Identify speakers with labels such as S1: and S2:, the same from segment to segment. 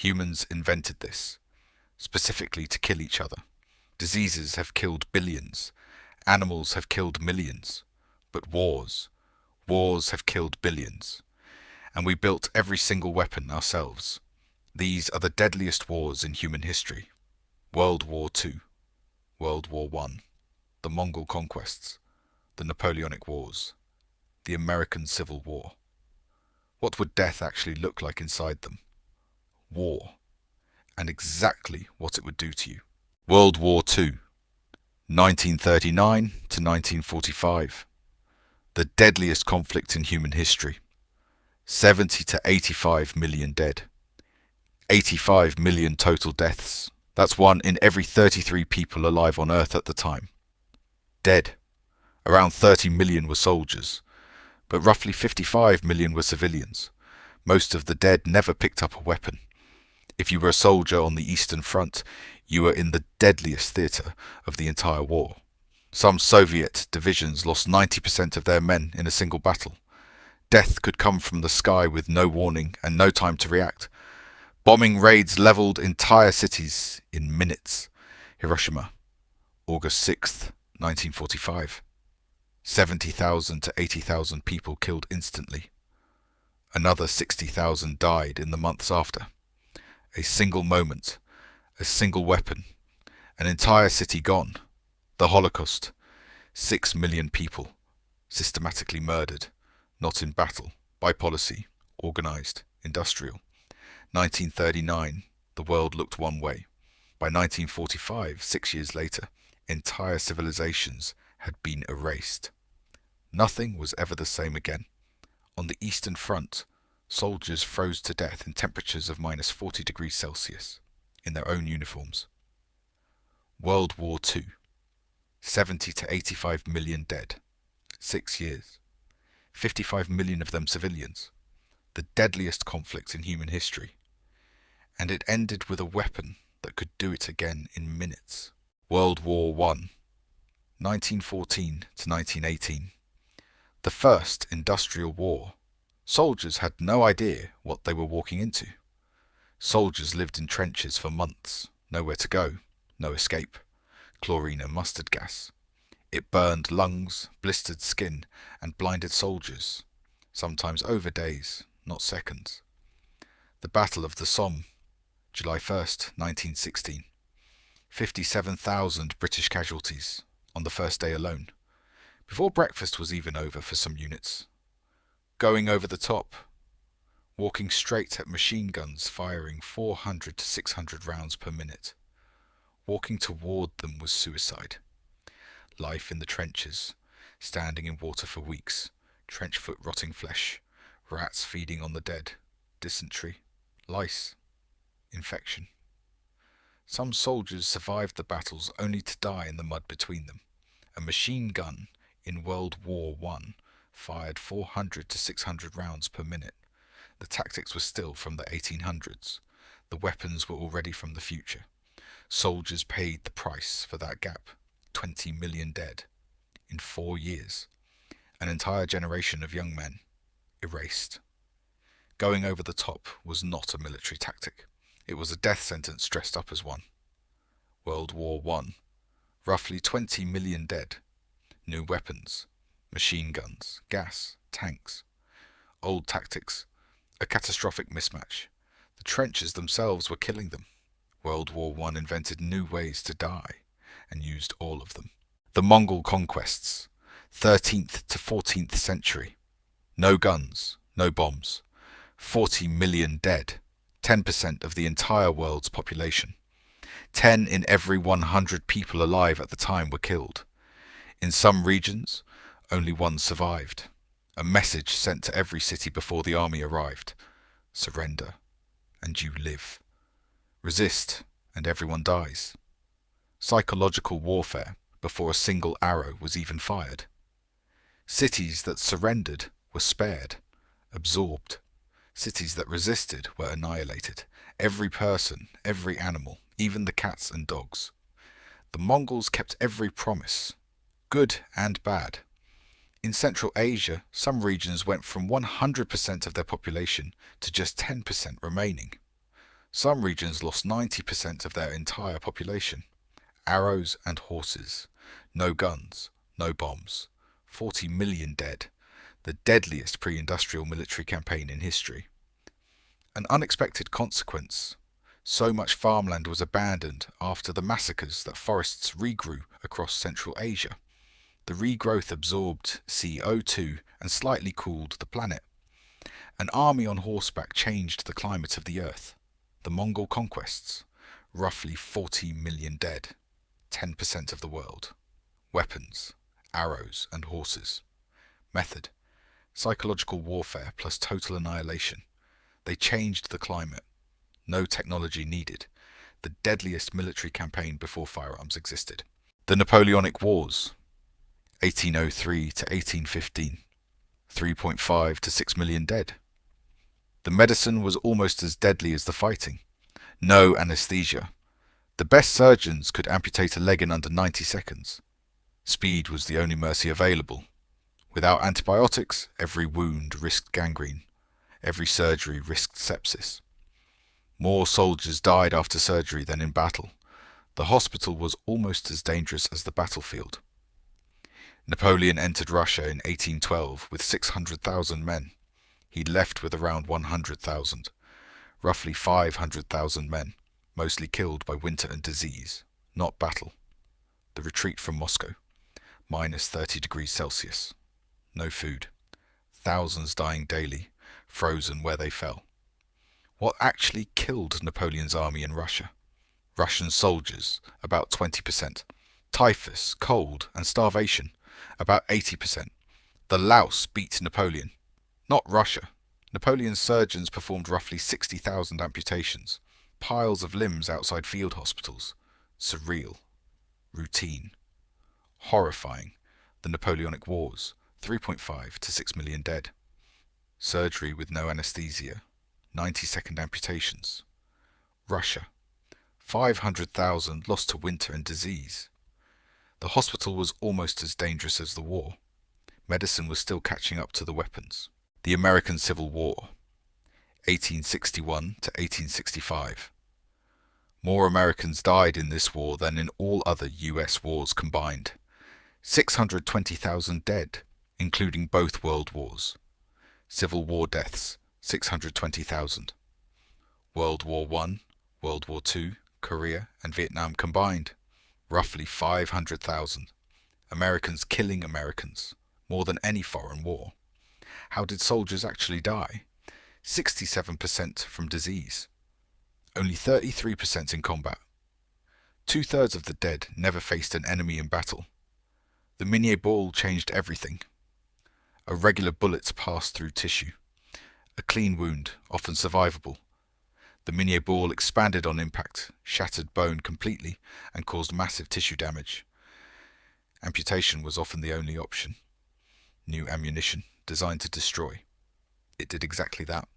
S1: Humans invented this, specifically to kill each other. Diseases have killed billions. Animals have killed millions. But wars have killed billions. And we built every single weapon ourselves. These are the deadliest wars in human history. World War II, World War I, the Mongol Conquests, the Napoleonic Wars, the American Civil War. What would death actually look like inside them? War, and exactly what it would do to you. World War II, 1939 to 1945, the deadliest conflict in human history. 70 to 85 million dead. 85 million total deaths. That's 1 in every 33 people alive on Earth at the time. Dead. Around 30 million were soldiers, but roughly 55 million were civilians. Most of the dead never picked up a weapon. If you were a soldier on the Eastern Front, you were in the deadliest theatre of the entire war. Some Soviet divisions lost 90% of their men in a single battle. Death could come from the sky with no warning and no time to react. Bombing raids leveled entire cities in minutes. Hiroshima, August 6th, 1945. 70,000 to 80,000 people killed instantly. Another 60,000 died in the months after. A single moment, a single weapon, an entire city gone. The Holocaust, 6 million people systematically murdered, not in battle, by policy, organized, industrial. 1939, the world looked one way. By 1945, 6 years later, entire civilizations had been erased. Nothing was ever the same again. On the Eastern Front, soldiers froze to death in temperatures of minus 40 degrees Celsius in their own uniforms. World War II, 70 to 85 million dead. 6 years. 55 million of them civilians. The deadliest conflict in human history. And it ended with a weapon that could do it again in minutes. World War I, 1914 to 1918. The first industrial war. Soldiers had no idea what they were walking into. Soldiers lived in trenches for months, nowhere to go, no escape. Chlorine and mustard gas. It burned lungs, blistered skin, and blinded soldiers, sometimes over days, not seconds. The Battle of the Somme, July 1st, 1916. 57,000 British casualties on the first day alone, before breakfast was even over for some units. Going over the top, walking straight at machine guns firing 400 to 600 rounds per minute. Walking toward them was suicide. Life in the trenches, standing in water for weeks, trench foot rotting flesh, rats feeding on the dead, dysentery, lice, infection. Some soldiers survived the battles only to die in the mud between them. A machine gun in World War I fired 400 to 600 rounds per minute. The tactics were still from the 1800s. The weapons were already from the future. Soldiers paid the price for that gap. 20 million dead. In 4 years. An entire generation of young men erased. Going over the top was not a military tactic. It was a death sentence dressed up as one. World War I. Roughly 20 million dead. New weapons. Machine guns. Gas. Tanks. Old tactics. A catastrophic mismatch. The trenches themselves were killing them. World War I invented new ways to die, and used all of them. The Mongol Conquests, 13th to 14th century. No guns, no bombs. 40 million dead, 10% of the entire world's population. 10 in every 100 people alive at the time were killed. In some regions, only 1 survived. A message sent to every city before the army arrived. Surrender, and you live. Resist, and everyone dies. Psychological warfare before a single arrow was even fired. Cities that surrendered were spared, absorbed. Cities that resisted were annihilated. Every person, every animal, even the cats and dogs. The Mongols kept every promise, good and bad. In Central Asia, some regions went from 100% of their population to just 10% remaining. Some regions lost 90% of their entire population. Arrows and horses. No guns, no bombs. 40 million dead. The deadliest pre-industrial military campaign in history. An unexpected consequence. So much farmland was abandoned after the massacres that forests regrew across Central Asia. The regrowth absorbed CO2 and slightly cooled the planet. An army on horseback changed the climate of the earth. The Mongol Conquests. Roughly 40 million dead. 10% of the world. Weapons, arrows and horses. Method. Psychological warfare plus total annihilation. They changed the climate. No technology needed. The deadliest military campaign before firearms existed. The Napoleonic Wars. 1803 to 1815. 3.5 to 6 million dead. The medicine was almost as deadly as the fighting. No anesthesia. The best surgeons could amputate a leg in under 90 seconds. Speed was the only mercy available. Without antibiotics, every wound risked gangrene. Every surgery risked sepsis. More soldiers died after surgery than in battle. The hospital was almost as dangerous as the battlefield. Napoleon entered Russia in 1812 with 600,000 men. He left with around 100,000, roughly 500,000 men, mostly killed by winter and disease, not battle. The retreat from Moscow, minus 30 degrees Celsius. No food. Thousands dying daily, frozen where they fell. What actually killed Napoleon's army in Russia? Russian soldiers, about 20%. Typhus, cold, and starvation, about 80%. The louse beat Napoleon, not Russia. Napoleon's surgeons performed roughly 60,000 amputations, piles of limbs outside field hospitals. Surreal. Routine. Horrifying. The Napoleonic Wars, 3.5 to 6 million dead. Surgery with no anesthesia, 90-second amputations. Russia, 500,000 lost to winter and disease. The hospital was almost as dangerous as the war. Medicine was still catching up to the weapons. The American Civil War, 1861 to 1865. More Americans died in this war than in all other US wars combined. 620,000 dead, including both world wars. Civil War deaths, 620,000. World War I, World War II, Korea and Vietnam combined, roughly 500,000. Americans killing Americans, more than any foreign war. How did soldiers actually die? 67% from disease. Only 33% in combat. 2/3 of the dead never faced an enemy in battle. The Minié ball changed everything. A regular bullet passed through tissue. A clean wound, often survivable. The Minié ball expanded on impact, shattered bone completely, and caused massive tissue damage. Amputation was often the only option. New ammunition, designed to destroy. It did exactly that.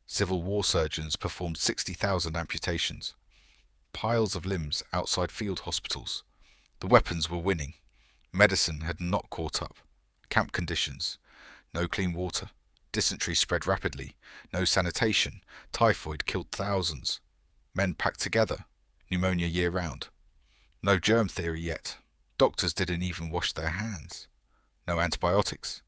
S1: Civil War surgeons performed 60,000 amputations. Piles of limbs outside field hospitals. The weapons were winning. Medicine had not caught up. Camp conditions. No clean water. Dysentery spread rapidly. No sanitation. Typhoid killed thousands. Men packed together. Pneumonia year-round. No germ theory yet. Doctors didn't even wash their hands. No antibiotics.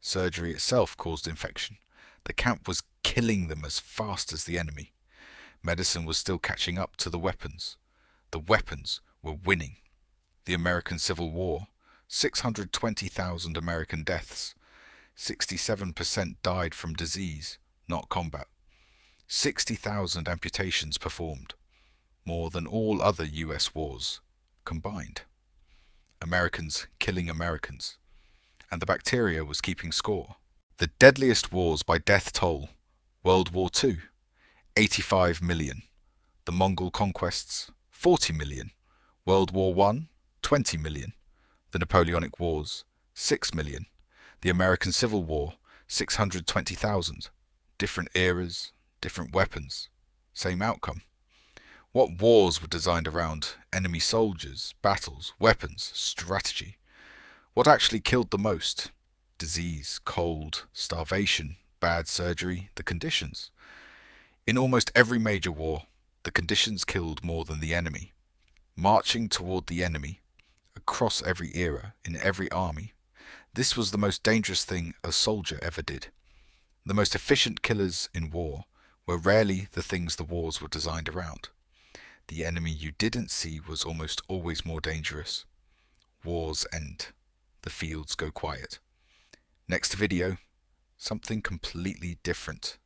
S1: Surgery itself caused infection. The camp was killing them as fast as the enemy. Medicine was still catching up to the weapons. The weapons were winning. The American Civil War, 620,000 American deaths. 67% died from disease, not combat. 60,000 amputations performed, more than all other US wars combined. Americans killing Americans. And the bacteria was keeping score. The deadliest wars by death toll. World War II, 85 million. The Mongol Conquests, 40 million. World War I, 20 million. The Napoleonic Wars, 6 million. The American Civil War, 620,000. Different eras, different weapons, same outcome. What wars were designed around enemy soldiers, battles, weapons, strategy? What actually killed the most? Disease, cold, starvation, bad surgery, the conditions. In almost every major war, the conditions killed more than the enemy. Marching toward the enemy, across every era, in every army, this was the most dangerous thing a soldier ever did. The most efficient killers in war were rarely the things the wars were designed around. The enemy you didn't see was almost always more dangerous. Wars end. The fields go quiet. Next video, something completely different.